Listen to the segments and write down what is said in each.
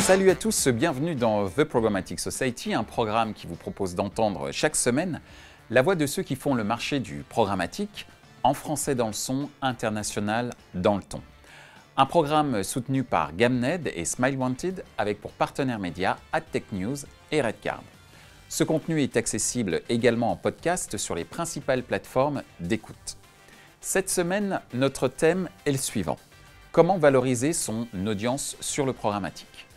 Salut à tous, bienvenue dans The Programmatic Society, un programme qui vous propose d'entendre chaque semaine la voix de ceux qui font le marché du programmatique, en français dans le son, international dans le ton. Un programme soutenu par Gamned et Smile Wanted avec pour partenaires médias AdTechNews et Redcard. Ce contenu est accessible également en podcast sur les principales plateformes d'écoute. Cette semaine, notre thème est le suivant. Comment valoriser son audience sur le programmatique?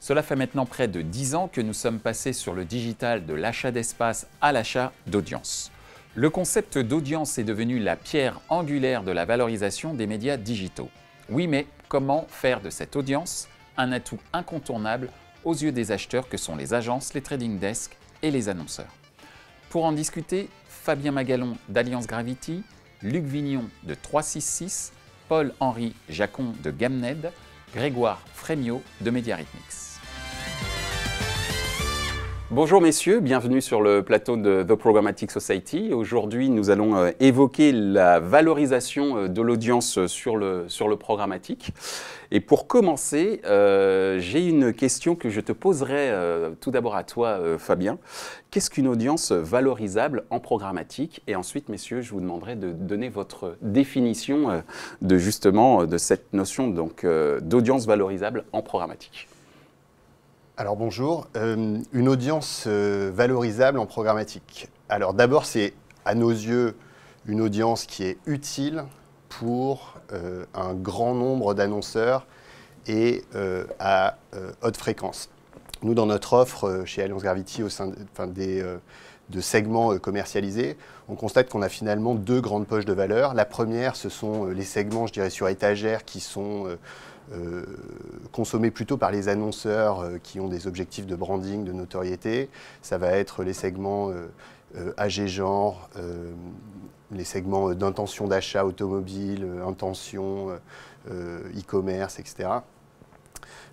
Cela fait maintenant près de 10 ans que nous sommes passés sur le digital de l'achat d'espace à l'achat d'audience. Le concept d'audience est devenu la pierre angulaire de la valorisation des médias digitaux. Oui, mais comment faire de cette audience un atout incontournable aux yeux des acheteurs que sont les agences, les trading desks et les annonceurs? Pour en discuter, Fabien Magalon d'Alliance Gravity, Luc Vignon de 366, Paul-Henri Jacon de Gamned, Grégoire Frémiot de Mediarhythmics. Bonjour messieurs, bienvenue sur le plateau de The Programmatic Society. Aujourd'hui, nous allons évoquer la valorisation de l'audience sur le programmatique. Et pour commencer, j'ai une question que je te poserai tout d'abord à toi, Fabien. Qu'est-ce qu'une audience valorisable en programmatique? Et ensuite, messieurs, je vous demanderai de donner votre définition de cette notion d'audience valorisable en programmatique. Alors bonjour, une audience valorisable en programmatique. Alors d'abord, c'est à nos yeux une audience qui est utile pour un grand nombre d'annonceurs et à haute fréquence. Nous, dans notre offre chez Alliance Gravity, au sein de segments commercialisés, on constate qu'on a finalement deux grandes poches de valeur. La première, ce sont les segments, je dirais, sur étagère qui sont consommés plutôt par les annonceurs qui ont des objectifs de branding, de notoriété. Ça va être les segments AG genre, les segments d'intention d'achat automobile, intention, e-commerce, etc.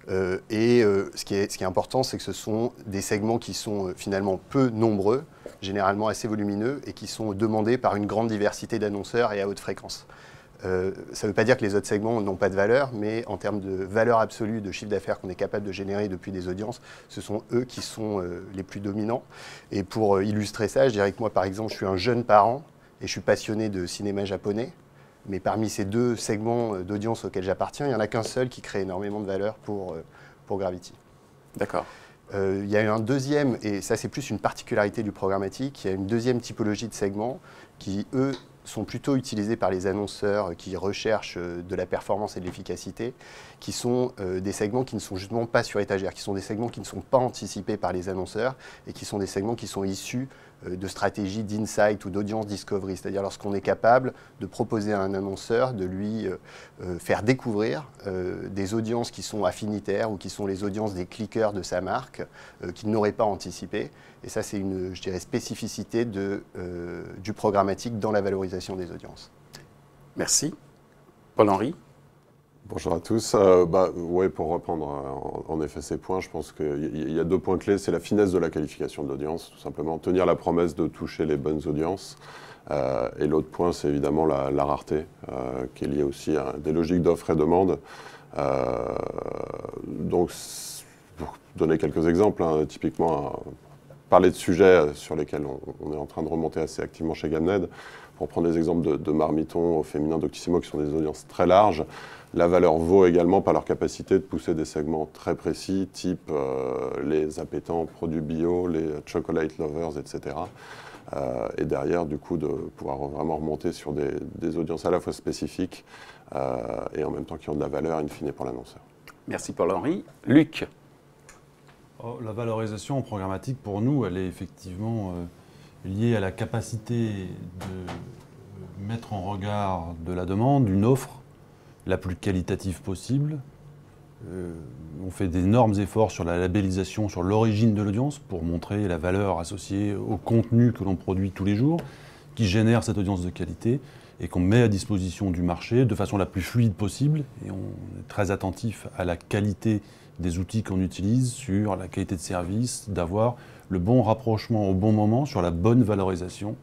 Ce qui est important, c'est que ce sont des segments qui sont finalement peu nombreux, généralement assez volumineux, et qui sont demandés par une grande diversité d'annonceurs et à haute fréquence. Ça ne veut pas dire que les autres segments n'ont pas de valeur, mais en termes de valeur absolue de chiffre d'affaires qu'on est capable de générer depuis des audiences, ce sont eux qui sont les plus dominants. Et pour illustrer ça, je dirais que moi, par exemple, je suis un jeune parent et je suis passionné de cinéma japonais. Mais parmi ces deux segments d'audience auxquels j'appartiens, il n'y en a qu'un seul qui crée énormément de valeur pour Gravity. D'accord. Il y a un deuxième, et ça c'est plus une particularité du programmatique, il y a une deuxième typologie de segments qui, eux, sont plutôt utilisés par les annonceurs qui recherchent de la performance et de l'efficacité, qui sont des segments qui ne sont justement pas sur étagère, qui sont des segments qui ne sont pas anticipés par les annonceurs et qui sont des segments qui sont issus de stratégies d'insight ou d'audience discovery, c'est-à-dire lorsqu'on est capable de proposer à un annonceur de lui faire découvrir des audiences qui sont affinitaires ou qui sont les audiences des cliqueurs de sa marque qu'il n'aurait pas anticipé. Et ça, c'est une, je dirais, spécificité du programmatique dans la valorisation des audiences. Merci. Paul-Henri? Bonjour à tous. Ouais, pour reprendre en effet ces points, je pense qu'il y a deux points clés. C'est la finesse de la qualification de l'audience, tout simplement. Tenir la promesse de toucher les bonnes audiences. Et l'autre point, c'est évidemment la rareté, qui est liée aussi à des logiques d'offre et demande. Donc, pour donner quelques exemples, typiquement, parler de sujets sur lesquels on est en train de remonter assez activement chez Gamned. Pour prendre des exemples de Marmiton au féminin, Doctissimo, qui sont des audiences très larges. La valeur vaut également par leur capacité de pousser des segments très précis, type les appétents produits bio, les chocolate lovers, etc. Et derrière, du coup, de pouvoir vraiment remonter sur des audiences à la fois spécifiques et en même temps qui ont de la valeur, in fine, pour l'annonceur. Merci Paul-Henri. Luc? La valorisation en programmatique, pour nous, elle est effectivement liée à la capacité de mettre en regard de la demande une offre la plus qualitative possible. On fait d'énormes efforts sur la labellisation, sur l'origine de l'audience pour montrer la valeur associée au contenu que l'on produit tous les jours, qui génère cette audience de qualité et qu'on met à disposition du marché de façon la plus fluide possible. Et on est très attentif à la qualité des outils qu'on utilise, sur la qualité de service, d'avoir le bon rapprochement au bon moment sur la bonne valorisation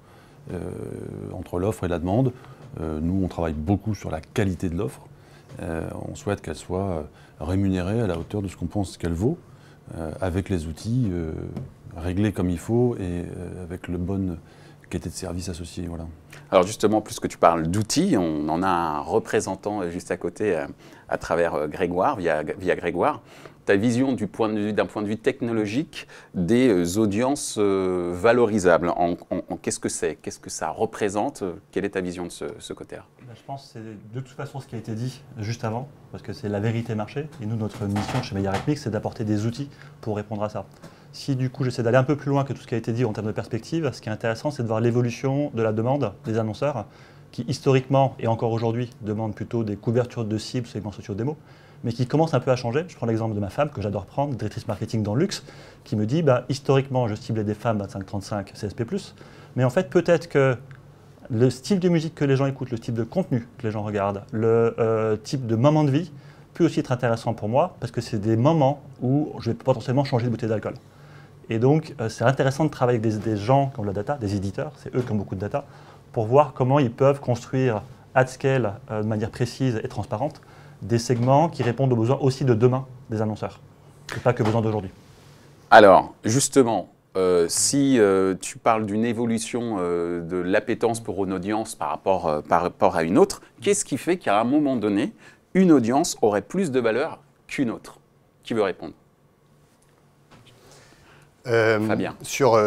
entre l'offre et la demande. Nous, on travaille beaucoup sur la qualité de l'offre On souhaite qu'elle soit rémunérée à la hauteur de ce qu'on pense qu'elle vaut, avec les outils réglés comme il faut et avec le bonne qualité de service associée. Voilà. Alors justement, puisque tu parles d'outils, on en a un représentant juste à côté à travers Grégoire, via Grégoire. Ta vision d'un point de vue technologique des audiences valorisables, qu'est-ce que c'est? Qu'est-ce que ça représente? Quelle est ta vision de ce côté-là? Je pense que c'est de toute façon ce qui a été dit juste avant, parce que c'est la vérité marché. Et nous, notre mission chez MediaReplicks, c'est d'apporter des outils pour répondre à ça. Si du coup j'essaie d'aller un peu plus loin que tout ce qui a été dit en termes de perspective, ce qui est intéressant, c'est de voir l'évolution de la demande des annonceurs, qui historiquement et encore aujourd'hui demandent plutôt des couvertures de cibles, segments sociaux démo, mais qui commencent un peu à changer. Je prends l'exemple de ma femme, que j'adore prendre, directrice marketing dans le luxe, qui me dit, historiquement, je ciblais des femmes 25-35 CSP+, mais en fait, peut-être que le style de musique que les gens écoutent, le type de contenu que les gens regardent, le type de moment de vie peut aussi être intéressant pour moi, parce que c'est des moments où je vais potentiellement changer de bouteille d'alcool. Et donc, c'est intéressant de travailler avec des gens qui ont de la data, des éditeurs, c'est eux qui ont beaucoup de data, pour voir comment ils peuvent construire at scale, de manière précise et transparente, des segments qui répondent aux besoins aussi de demain des annonceurs, et pas que aux besoins d'aujourd'hui. Alors, justement, si tu parles d'une évolution de l'appétence pour une audience par rapport à une autre, qu'est-ce qui fait qu'à un moment donné, une audience aurait plus de valeur qu'une autre? Qui veut répondre? Fabien. Sur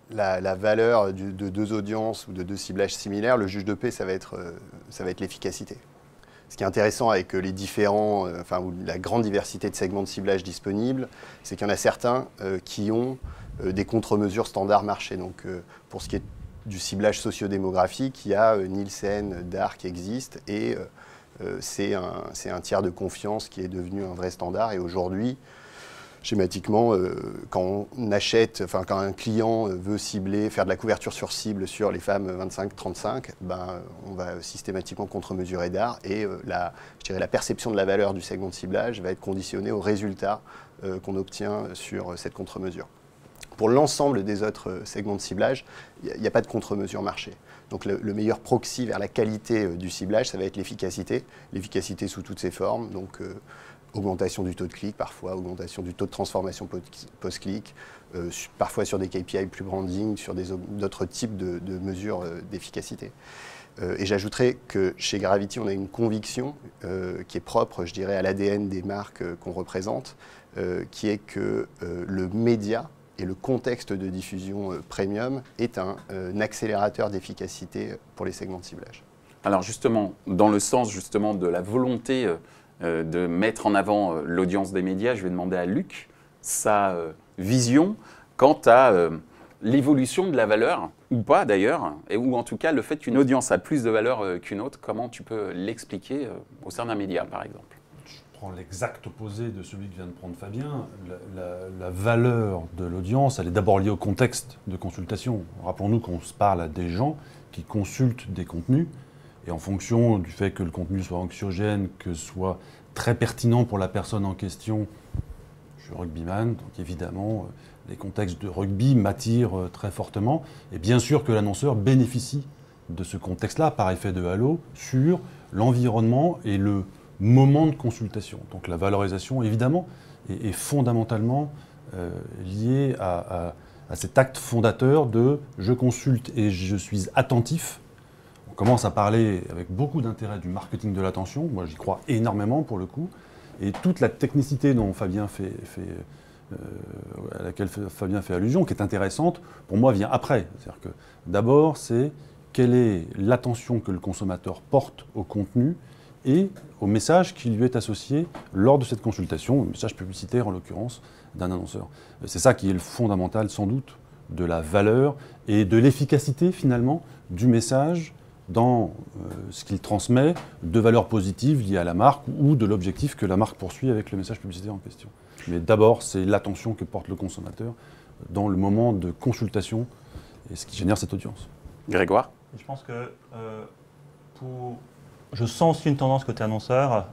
la valeur de deux audiences ou de deux ciblages similaires, le juge de paix, ça va être l'efficacité. Ce qui est intéressant avec les différents, la grande diversité de segments de ciblage disponibles, c'est qu'il y en a certains qui ont des contre-mesures standards marché. Donc, pour ce qui est du ciblage sociodémographique, il y a Nielsen, DAR qui existe et c'est un tiers de confiance qui est devenu un vrai standard. Et aujourd'hui, schématiquement, quand on achète, quand un client veut cibler, faire de la couverture sur cible sur les femmes 25-35, on va systématiquement contre-mesurer DAR et la perception de la valeur du segment de ciblage va être conditionnée au résultat qu'on obtient sur cette contre-mesure. Pour l'ensemble des autres segments de ciblage, il n'y a pas de contre-mesure marché. Donc le meilleur proxy vers la qualité du ciblage, ça va être l'efficacité sous toutes ses formes. Donc, augmentation du taux de clic, parfois augmentation du taux de transformation post-clic, parfois sur des KPI plus branding, sur d'autres types de mesures d'efficacité. Et j'ajouterais que chez Gravity, on a une conviction qui est propre, je dirais, à l'ADN des marques qu'on représente, qui est que le média et le contexte de diffusion premium est un accélérateur d'efficacité pour les segments de ciblage. Alors justement, dans le sens justement de la volonté de mettre en avant l'audience des médias, je vais demander à Luc sa vision quant à l'évolution de la valeur, ou pas d'ailleurs, ou en tout cas le fait qu'une audience a plus de valeur qu'une autre, comment tu peux l'expliquer au sein d'un média par exemple? Je prends l'exact opposé de celui que vient de prendre Fabien. La valeur de l'audience, elle est d'abord liée au contexte de consultation. Rappelons-nous qu'on se parle à des gens qui consultent des contenus. Et en fonction du fait que le contenu soit anxiogène, que ce soit très pertinent pour la personne en question, je suis rugbyman, donc évidemment, les contextes de rugby m'attirent très fortement. Et bien sûr que l'annonceur bénéficie de ce contexte-là, par effet de halo, sur l'environnement et le moment de consultation. Donc la valorisation, évidemment, est fondamentalement liée à cet acte fondateur de « je consulte et je suis attentif ». On commence à parler avec beaucoup d'intérêt du marketing de l'attention. Moi, j'y crois énormément pour le coup. Et toute la technicité dont Fabien à laquelle Fabien fait allusion, qui est intéressante, pour moi, vient après. C'est-à-dire que d'abord, c'est quelle est l'attention que le consommateur porte au contenu et au message qui lui est associé lors de cette consultation, le message publicitaire en l'occurrence d'un annonceur. C'est ça qui est le fondamental, sans doute, de la valeur et de l'efficacité finalement du message dans ce qu'il transmet de valeurs positives liées à la marque ou de l'objectif que la marque poursuit avec le message publicitaire en question. Mais d'abord, c'est l'attention que porte le consommateur dans le moment de consultation et ce qui génère cette audience. Grégoire? Je pense que je sens aussi une tendance côté annonceur,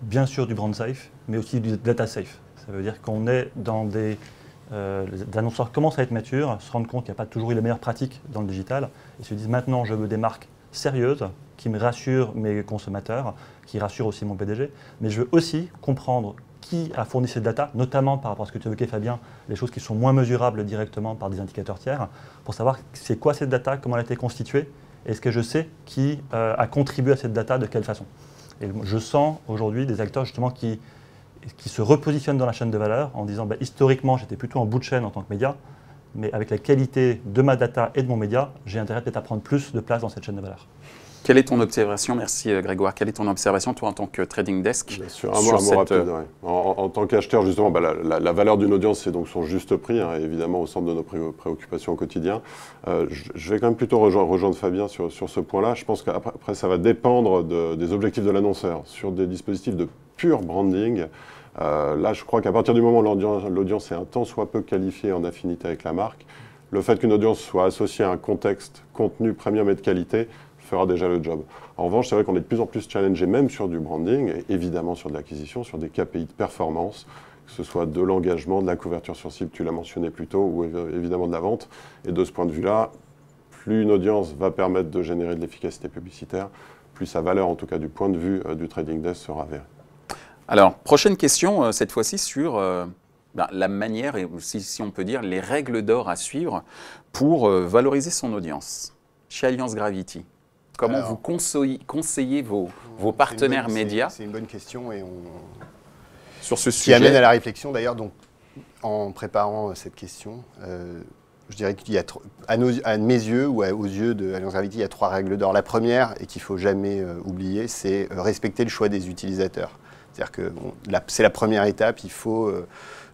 bien sûr du brand safe, mais aussi du data safe. Ça veut dire qu'on est dans des... les annonceurs commencent à être matures, se rendent compte qu'il n'y a pas toujours eu les meilleures pratiques dans le digital, et se disent maintenant je veux des marques sérieuse, qui me rassure mes consommateurs, qui rassure aussi mon PDG. Mais je veux aussi comprendre qui a fourni cette data, notamment par rapport à ce que tu évoquais, Fabien, les choses qui sont moins mesurables directement par des indicateurs tiers, pour savoir c'est quoi cette data, comment elle a été constituée, est-ce que je sais qui a contribué à cette data, de quelle façon. Et je sens aujourd'hui des acteurs justement qui se repositionnent dans la chaîne de valeur en disant historiquement j'étais plutôt en bout de chaîne en tant que média, mais avec la qualité de ma data et de mon média, j'ai intérêt peut-être à prendre plus de place dans cette chaîne de valeur. Quelle est ton observation, merci Grégoire, quelle est ton observation toi en tant que trading desk? Bien sûr, un mot rapide. Ouais. En tant qu'acheteur, justement, la valeur d'une audience, c'est donc son juste prix, hein, évidemment au centre de nos préoccupations au quotidien. Je vais quand même plutôt rejoindre Fabien sur ce point-là. Je pense qu'après, ça va dépendre des objectifs de l'annonceur. Sur des dispositifs de pur branding, là, je crois qu'à partir du moment où l'audience est un tant soit peu qualifiée en affinité avec la marque, le fait qu'une audience soit associée à un contexte, contenu premium et de qualité, fera déjà le job. En revanche, c'est vrai qu'on est de plus en plus challengé, même sur du branding, et évidemment sur de l'acquisition, sur des KPI de performance, que ce soit de l'engagement, de la couverture sur cible, tu l'as mentionné plus tôt, ou évidemment de la vente. Et de ce point de vue-là, plus une audience va permettre de générer de l'efficacité publicitaire, plus sa valeur, en tout cas du point de vue du trading desk, sera avérée. Alors, prochaine question, cette fois-ci sur la manière, et si on peut dire, les règles d'or à suivre pour valoriser son audience. Chez Alliance Gravity, comment vous conseillez vos partenaires médias? C'est une bonne question et sur ce qui sujet. amène à la réflexion. D'ailleurs, donc, en préparant cette question, je dirais qu'il y a, à mes yeux ou aux yeux de Alliance Gravity, il y a 3 règles d'or. La première, et qu'il ne faut jamais oublier, c'est respecter le choix des utilisateurs. C'est-à-dire que c'est la première étape, il faut,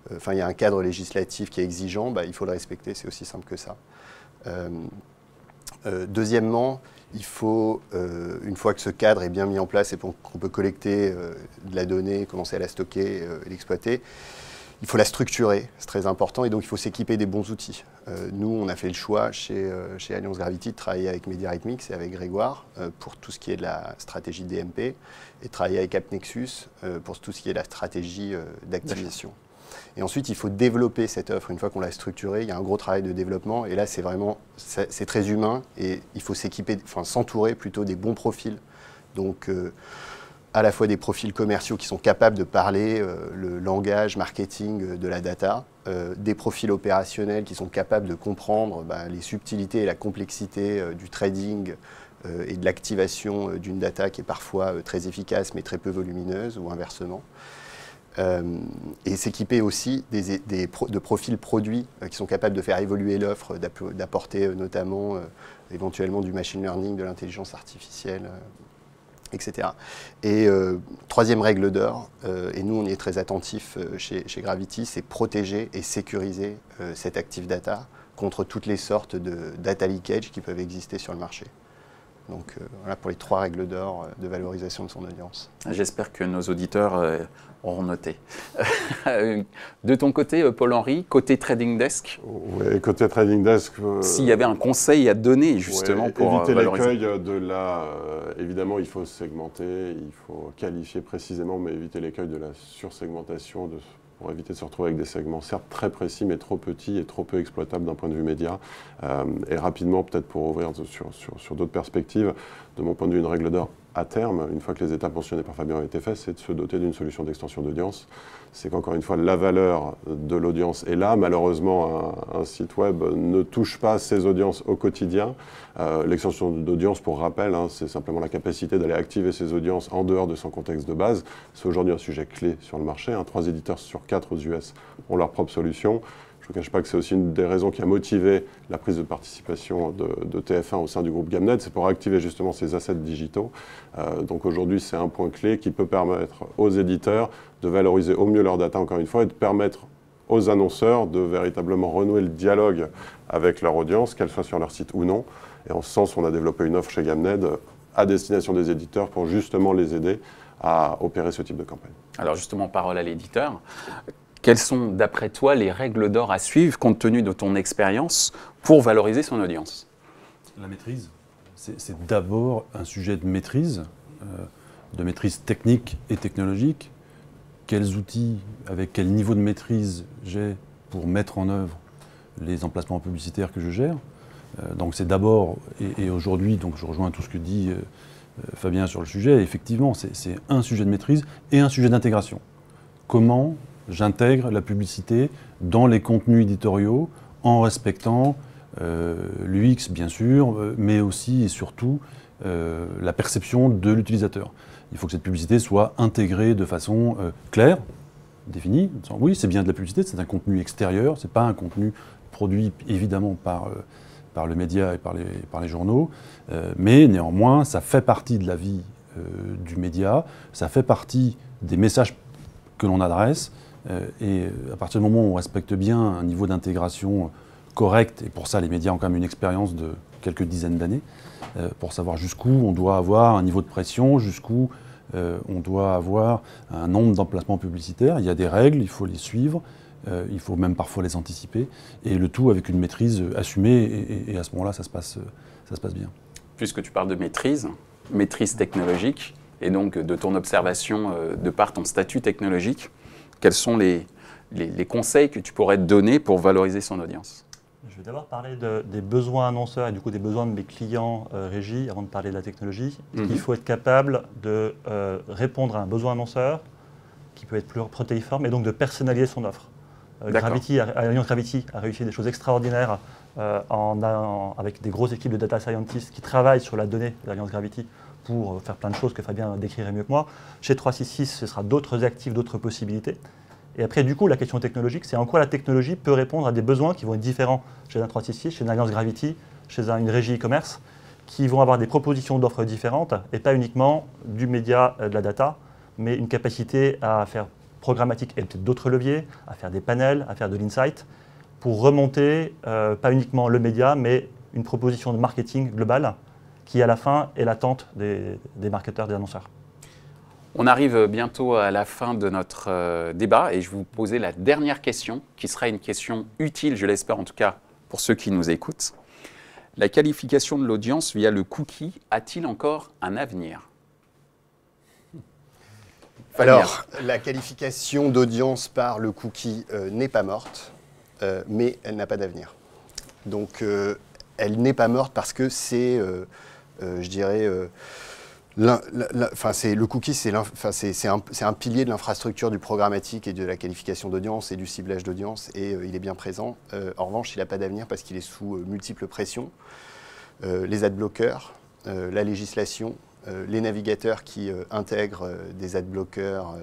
il y a un cadre législatif qui est exigeant, il faut le respecter, c'est aussi simple que ça. Deuxièmement, il faut, une fois que ce cadre est bien mis en place et qu'on peut collecter de la donnée, commencer à la stocker et l'exploiter, il faut la structurer, c'est très important, et donc il faut s'équiper des bons outils. Nous, on a fait le choix chez Alliance Gravity de travailler avec MediaRhythmix et avec Grégoire pour tout ce qui est de la stratégie DMP, et de travailler avec AppNexus pour tout ce qui est de la stratégie d'activation. Et ensuite, il faut développer cette offre. Une fois qu'on l'a structurée, il y a un gros travail de développement. Et là, c'est vraiment, c'est très humain. Et il faut s'entourer plutôt des bons profils. Donc, à la fois des profils commerciaux qui sont capables de parler le langage marketing de la data, des profils opérationnels qui sont capables de comprendre les subtilités et la complexité du trading et de l'activation d'une data qui est parfois très efficace mais très peu volumineuse, ou inversement. Et s'équiper aussi de profils produits qui sont capables de faire évoluer l'offre, d'apporter notamment éventuellement du machine learning, de l'intelligence artificielle, etc. Et troisième règle d'or, et nous on y est très attentifs chez Gravity, c'est protéger et sécuriser cette active data contre toutes les sortes de data leakage qui peuvent exister sur le marché. Donc voilà pour les 3 règles d'or de valorisation de son audience. J'espère que nos auditeurs auront noté. De ton côté, Paul-Henri, côté Trading Desk? Oui, côté Trading Desk... S'il y avait un conseil à donner justement pour éviter valoriser. l'écueil de la... évidemment, il faut segmenter, il faut qualifier précisément, mais éviter l'écueil de la sursegmentation, pour éviter de se retrouver avec des segments certes très précis, mais trop petits et trop peu exploitables d'un point de vue média. Et rapidement, peut-être pour ouvrir sur d'autres perspectives, de mon point de vue, une règle d'or à terme, une fois que les étapes mentionnées par Fabien ont été faites, c'est de se doter d'une solution d'extension d'audience. C'est qu'encore une fois, la valeur de l'audience est là. Malheureusement, un site web ne touche pas ses audiences au quotidien. L'extension d'audience, pour rappel, c'est simplement la capacité d'aller activer ses audiences en dehors de son contexte de base. C'est aujourd'hui un sujet clé sur le marché. 3 éditeurs sur 4 aux US ont leur propre solution. Je ne vous cache pas que c'est aussi une des raisons qui a motivé la prise de participation de TF1 au sein du groupe Gamned, c'est pour activer justement ces assets digitaux. Donc aujourd'hui, c'est un point clé qui peut permettre aux éditeurs de valoriser au mieux leur data, encore une fois, et de permettre aux annonceurs de véritablement renouer le dialogue avec leur audience, qu'elle soit sur leur site ou non. Et en ce sens, on a développé une offre chez Gamned à destination des éditeurs pour justement les aider à opérer ce type de campagne. Alors justement, parole à l'éditeur. Quelles sont, d'après toi, les règles d'or à suivre, compte tenu de ton expérience, pour valoriser son audience? La maîtrise, c'est d'abord un sujet de maîtrise technique et technologique. Quels outils, avec quel niveau de maîtrise j'ai pour mettre en œuvre les emplacements publicitaires que je gère. Donc c'est d'abord, et aujourd'hui, donc je rejoins tout ce que dit Fabien sur le sujet, effectivement, c'est un sujet de maîtrise et un sujet d'intégration. Comment j'intègre la publicité dans les contenus éditoriaux en respectant l'UX, bien sûr, mais aussi et surtout la perception de l'utilisateur. Il faut que cette publicité soit intégrée de façon claire, définie. Oui, c'est bien de la publicité, c'est un contenu extérieur, ce n'est pas un contenu produit évidemment par le média et par les journaux, mais néanmoins, ça fait partie de la vie du média, ça fait partie des messages que l'on adresse, et à partir du moment où on respecte bien un niveau d'intégration correct, et pour ça les médias ont quand même une expérience de quelques dizaines d'années, pour savoir jusqu'où on doit avoir un niveau de pression, jusqu'où on doit avoir un nombre d'emplacements publicitaires. Il y a des règles, il faut les suivre, il faut même parfois les anticiper, et le tout avec une maîtrise assumée, et à ce moment-là, ça se passe bien. Puisque tu parles de maîtrise technologique, et donc de ton observation de par ton statut technologique, quels sont les conseils que tu pourrais donner pour valoriser son audience? Je vais d'abord parler des besoins annonceurs et du coup des besoins de mes clients régie avant de parler de la technologie. Il faut être capable de répondre à un besoin annonceur qui peut être plus protéiforme et donc de personnaliser son offre. Alliance Gravity a réussi des choses extraordinaires avec des grosses équipes de data scientists qui travaillent sur la donnée d'Alliance Gravity pour faire plein de choses que Fabien décrirait mieux que moi. Chez 366, ce sera d'autres actifs, d'autres possibilités. Et après, du coup, la question technologique, c'est en quoi la technologie peut répondre à des besoins qui vont être différents chez un 366, chez une Alliance Gravity, chez une régie e-commerce, qui vont avoir des propositions d'offres différentes et pas uniquement du média, de la data, mais une capacité à faire programmatique et peut-être d'autres leviers, à faire des panels, à faire de l'insight, pour remonter pas uniquement le média, mais une proposition de marketing globale qui, à la fin, est l'attente des marketeurs, des annonceurs. On arrive bientôt à la fin de notre débat et je vais vous poser la dernière question, qui sera une question utile, je l'espère en tout cas, pour ceux qui nous écoutent. La qualification de l'audience via le cookie a-t-il encore un avenir? Alors, la qualification d'audience par le cookie n'est pas morte, mais elle n'a pas d'avenir. Donc, elle n'est pas morte parce que c'est, je dirais, le cookie, c'est un pilier de l'infrastructure du programmatique et de la qualification d'audience et du ciblage d'audience, et il est bien présent. En revanche, il n'a pas d'avenir parce qu'il est sous multiples pressions. Les adblockers, la législation, les navigateurs qui intègrent des adblockers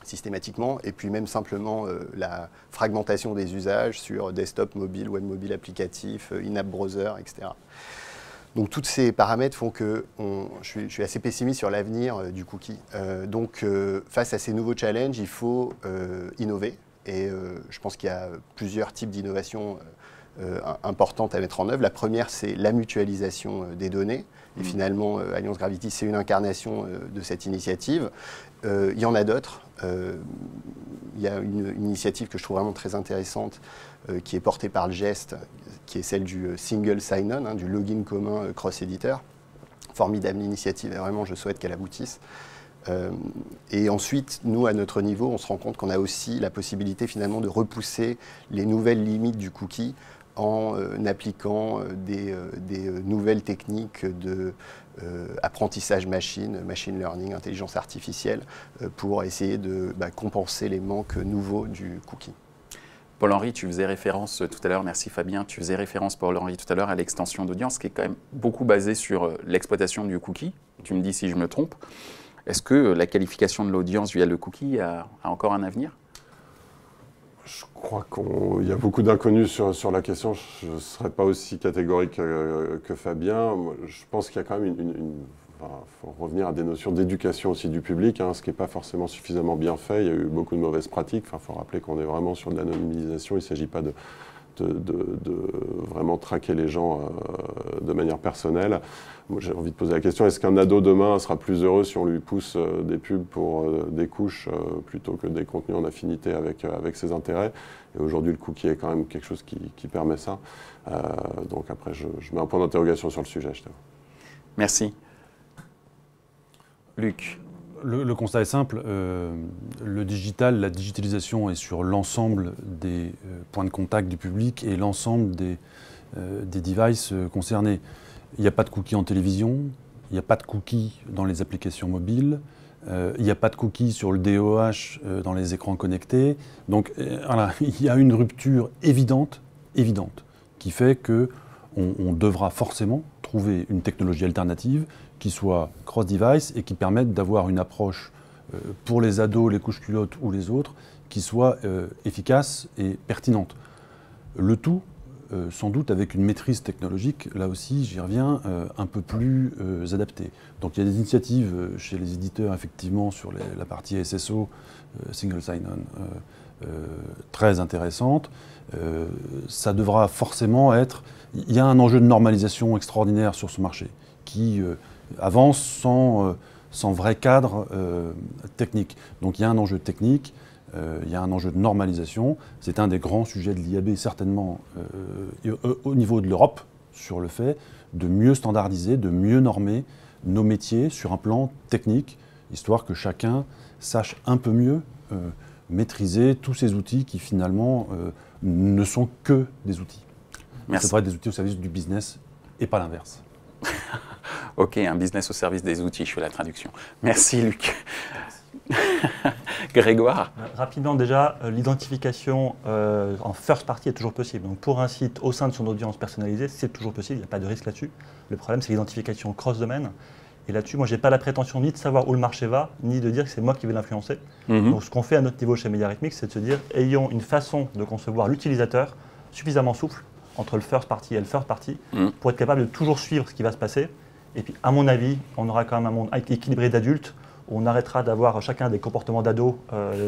systématiquement, et puis même simplement la fragmentation des usages sur desktop, mobile, web mobile applicatif, in-app browser, etc. Donc tous ces paramètres font que je suis assez pessimiste sur l'avenir du cookie. Donc face à ces nouveaux challenges, il faut innover. Et je pense qu'il y a plusieurs types d'innovations importantes à mettre en œuvre. La première, c'est la mutualisation des données. Et finalement, Alliance Gravity, c'est une incarnation de cette initiative. Il y en a d'autres. Il y a une initiative que je trouve vraiment très intéressante qui est portée par le GEST, qui est celle du single sign-on, du login commun cross-éditeur. Formidable initiative et vraiment, je souhaite qu'elle aboutisse. Et ensuite, nous, à notre niveau, on se rend compte qu'on a aussi la possibilité finalement de repousser les nouvelles limites du cookie en appliquant des nouvelles techniques de apprentissage machine learning, intelligence artificielle, pour essayer de compenser les manques nouveaux du cookie. Paul-Henri, tu faisais référence tout à l'heure, merci Fabien, tu faisais référence Paul-Henri tout à l'heure à l'extension d'audience qui est quand même beaucoup basée sur l'exploitation du cookie. Tu me dis si je me trompe. Est-ce que la qualification de l'audience via le cookie a encore un avenir? Je crois qu'il y a beaucoup d'inconnus sur la question. Je ne serais pas aussi catégorique que Fabien. Moi, je pense qu'il y a quand même faut revenir à des notions d'éducation aussi du public, ce qui n'est pas forcément suffisamment bien fait. Il y a eu beaucoup de mauvaises pratiques. Il faut rappeler qu'on est vraiment sur de l'anonymisation. Il ne s'agit pas de vraiment traquer les gens de manière personnelle. Moi, j'ai envie de poser la question, est-ce qu'un ado demain sera plus heureux si on lui pousse des pubs pour des couches plutôt que des contenus en affinité avec ses intérêts? Et aujourd'hui, le cookie est quand même quelque chose qui permet ça. Donc après, je mets un point d'interrogation sur le sujet, je t'avoue. Merci. Luc. Le constat est simple, la digitalisation est sur l'ensemble des points de contact du public et l'ensemble des des devices concernés. Il n'y a pas de cookies en télévision, il n'y a pas de cookies dans les applications mobiles, il n'y a pas de cookies sur le DOH dans les écrans connectés. Donc voilà, il y a une rupture évidente, qui fait qu'on devra forcément trouver une technologie alternative qui soit cross-device et qui permette d'avoir une approche pour les ados, les couches culottes ou les autres, qui soit efficace et pertinente. Le tout, sans doute avec une maîtrise technologique, là aussi j'y reviens, un peu plus adaptée. Donc il y a des initiatives chez les éditeurs effectivement sur la partie SSO, Single Sign-On, très intéressantes. Ça devra forcément être... Il y a un enjeu de normalisation extraordinaire sur ce marché qui avance sans vrai cadre technique. Donc il y a un enjeu technique, il y a un enjeu de normalisation. C'est un des grands sujets de l'IAB, certainement au niveau de l'Europe, sur le fait de mieux standardiser, de mieux normer nos métiers sur un plan technique, histoire que chacun sache un peu mieux maîtriser tous ces outils qui finalement ne sont que des outils. Merci. Ça devrait être des outils au service du business et pas l'inverse. Ok, un business au service des outils, je fais la traduction. Merci Luc. Grégoire. Rapidement déjà, l'identification en first party est toujours possible. Donc pour un site au sein de son audience personnalisée, c'est toujours possible, il n'y a pas de risque là-dessus. Le problème, c'est l'identification cross-domaine. Et là-dessus, moi, je n'ai pas la prétention ni de savoir où le marché va, ni de dire que c'est moi qui vais l'influencer. Donc ce qu'on fait à notre niveau chez MediaRhythmics, c'est de se dire, ayons une façon de concevoir l'utilisateur suffisamment souple entre le first party et le third party pour être capable de toujours suivre ce qui va se passer. Et puis, à mon avis, on aura quand même un monde équilibré d'adultes où on arrêtera d'avoir chacun des comportements d'ados,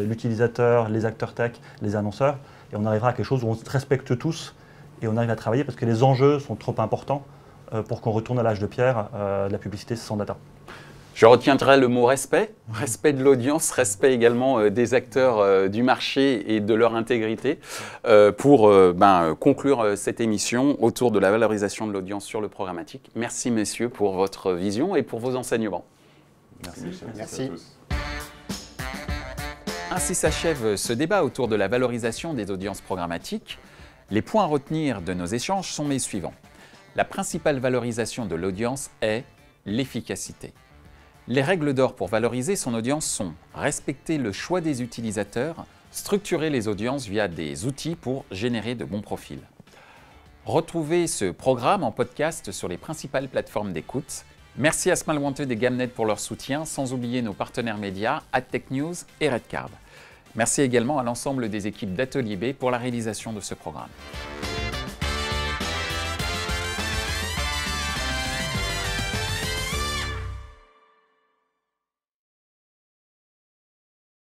l'utilisateur, les acteurs tech, les annonceurs, et on arrivera à quelque chose où on se respecte tous et on arrive à travailler parce que les enjeux sont trop importants pour qu'on retourne à l'âge de pierre de la publicité sans data. Je retiendrai le mot respect, respect de l'audience, respect également des acteurs du marché et de leur intégrité pour conclure cette émission autour de la valorisation de l'audience sur le programmatique. Merci messieurs pour votre vision et pour vos enseignements. Merci. Merci. À tous. Ainsi s'achève ce débat autour de la valorisation des audiences programmatiques. Les points à retenir de nos échanges sont les suivants. La principale valorisation de l'audience est l'efficacité. Les règles d'or pour valoriser son audience sont respecter le choix des utilisateurs, structurer les audiences via des outils pour générer de bons profils. Retrouvez ce programme en podcast sur les principales plateformes d'écoute. Merci à Small Wanted et Gamned pour leur soutien, sans oublier nos partenaires médias, AdTechNews et Redcard. Merci également à l'ensemble des équipes d'Atelier B pour la réalisation de ce programme.